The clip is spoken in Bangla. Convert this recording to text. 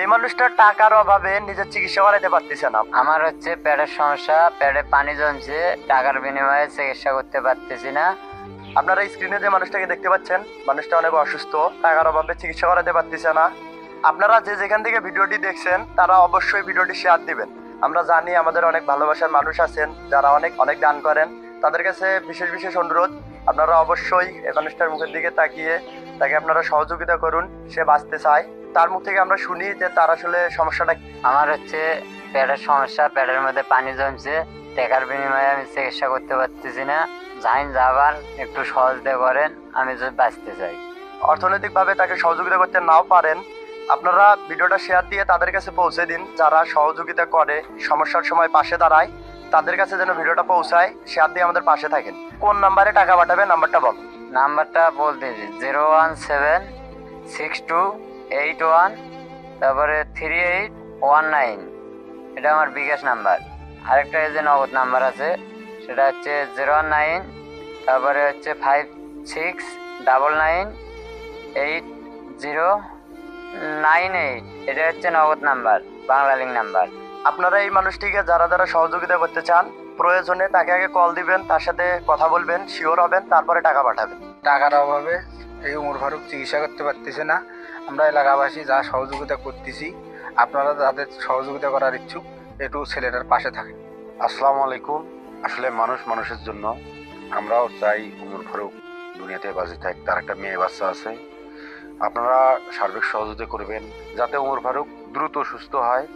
এই মানুষটা টাকার অভাবে নিজের চিকিৎসা করাইতে পারতেছে না। আমার হচ্ছে পেটের সমস্যা, পেটে পানি জমছে, টাকার বিনিময়ে চিকিৎসা করতে পারতেছি না। আপনারা স্ক্রিনে যে মানুষটাকে দেখতে পাচ্ছেন, মানুষটা অনেক অসুস্থ, টাকার অভাবে চিকিৎসা করাতে পারতেছে না। আপনারা যে যেখান থেকে ভিডিওটি দেখছেন তারা অবশ্যই ভিডিওটি শেয়ার দিবেন। আমরা জানি আমাদের অনেক ভালোবাসার মানুষ আছেন যারা অনেক অনেক দান করেন। তাদের কাছে বিশেষ বিশেষ অনুরোধ, আপনারা অবশ্যই এই মানুষটার মুখের দিকে তাকিয়ে তাকে আপনারা সহযোগিতা করুন। সে বাঁচতে চায়, তার মুখ থেকে আমরা শুনি যে তার আসলে সমস্যাটা কি। আমার হচ্ছে পেটের সমস্যা, পেটের মধ্যে পানি জমছে, টাকার বিনিময়ে আমি চিকিৎসা করতে পারতেছি না। জাইন যাবার একটু সহজে করেন, আমি যদি বাঁচতে চাই। অর্থনৈতিকভাবে তাকে সহযোগিতা করতে নাও পারেন, আপনারা ভিডিওটা শেয়ার দিয়ে তাদের কাছে পৌঁছে দিন। যারা সহযোগিতা করে, সমস্যার সময় পাশে দাঁড়ায়, তাদের কাছে যেন ভিডিওটা পৌঁছায়। শেয়ার দিয়ে আমাদের পাশে থাকেন। কোন নাম্বারে টাকা পাঠাবে, নাম্বারটা বল। নাম্বারটা বলতে 0176281, তারপরে 3819। এটা আমার বিকাশ নাম্বার। আরেকটা এই যে নগদ নাম্বার আছে, সেটা হচ্ছে 019, তারপরে হচ্ছে 56998098। এটা হচ্ছে নগদ নাম্বার, বাংলা লিঙ্ক নাম্বার। আপনারা এই মানুষটিকে যারা যারা সহযোগিতা করতে চান, প্রয়োজনে তাকে আগে কল দিবেন, তার সাথে কথা বলবেন, শিওর হবেন, তারপরে টাকা পাঠাবেন। টাকার অভাবে এই উমর ফারুক চিকিৎসা করতে পারতেছে না। আমরা এলাকাবাসী যা সহযোগিতা করতেছি, আপনারা যাদের সহযোগিতা করার ইচ্ছুক একটু ছেলেটার পাশে থাকেন। আসসালামু আলাইকুম। আসলে মানুষ মানুষের জন্য, আমরাও চাই উমর ফারুক দুনিয়াতে বাঁচে থাক। তার একটা মেয়ে বাচ্চা আছে। আপনারা সার্বিক সহযোগিতা করবেন যাতে উমর ফারুক দ্রুত সুস্থ হয়।